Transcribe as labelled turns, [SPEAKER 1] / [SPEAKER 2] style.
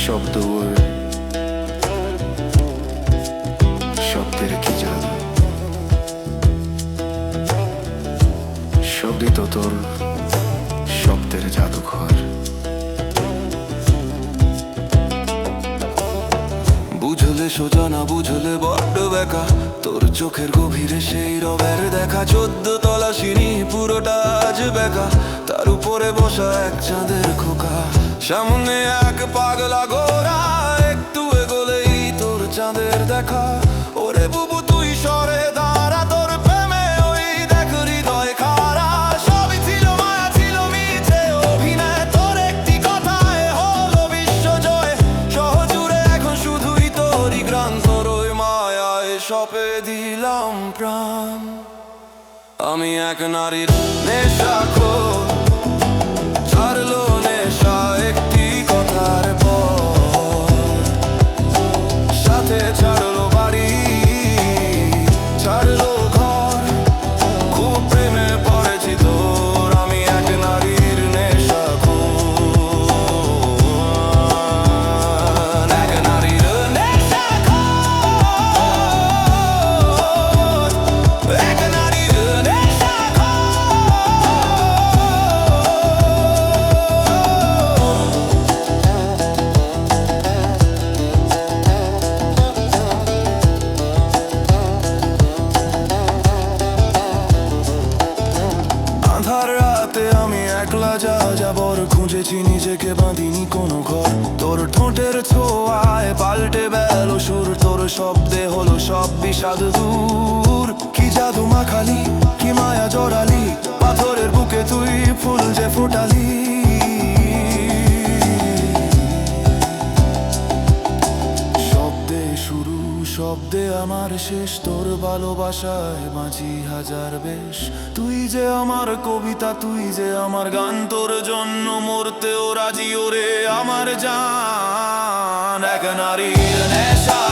[SPEAKER 1] শব্দ ওর, শব্দের কি জাদু, শব্দই তো তোর শব্দের জাদুঘর। বুঝলে সোজা না বুঝলে বড্ড বেকা, তোর চোখের গভীরে সেই রবের দেখা। 14 তলা সিঁড়ি পুরোটা আজ বেকা, তার উপরে বসা এক চাঁদের খোকা। সামনে এক পাগলা গোরা, একটু এগোলেই তোর চাঁদের দেখা। ওরে বুবু তুই সরে দাঁড়া, তোর প্রেমে ওই দেখ হৃদয় খারা। সবই ছিল মায়া, ছিল মিছে অভিনয়, তোর একটি কথায় হলো বিশ্বজয়। সহজুড়ে এখন শুধুই তোরই গ্রাম, তোর ওই মায়ায় সপে দিলাম প্রাণ। আমি এক নারীর নেশাখোর, ছাড়লো নেশা একটি কথার পর। সাথে ছাড়লো বাড়ি, ছাড়লো ঘর, খুব প্রেমে পড়েছি তোর। আমি এক নারীর নেশাখোর, এক নারীর নেশাখোর, এক নারীর নেশাখোর। আঁধার রাতে আমি একলা যা যাবর খুঁজেছি, নিজেকে বাঁধিনি কোনো ঘর। তোর ঠোঁটের ছোঁয়ায় পাল্টে বেল সুর, তোর শব্দে হলো সব বিষাদ দূর। কি জাদু মাখালি, কি মায়া জড়ালি, পাথরের বুকে তুই ফুল যে ফোটালি। শব্দে শুরু, শব্দে আমার শেষ, তোর ভালোবাসায় বাঁচি হাজার বেশ। তুই যে আমার কবিতা, তুই যে আমার গান, তোর জন্য মরতেও রাজি ওরে আমার জান। এক নারীর নেশা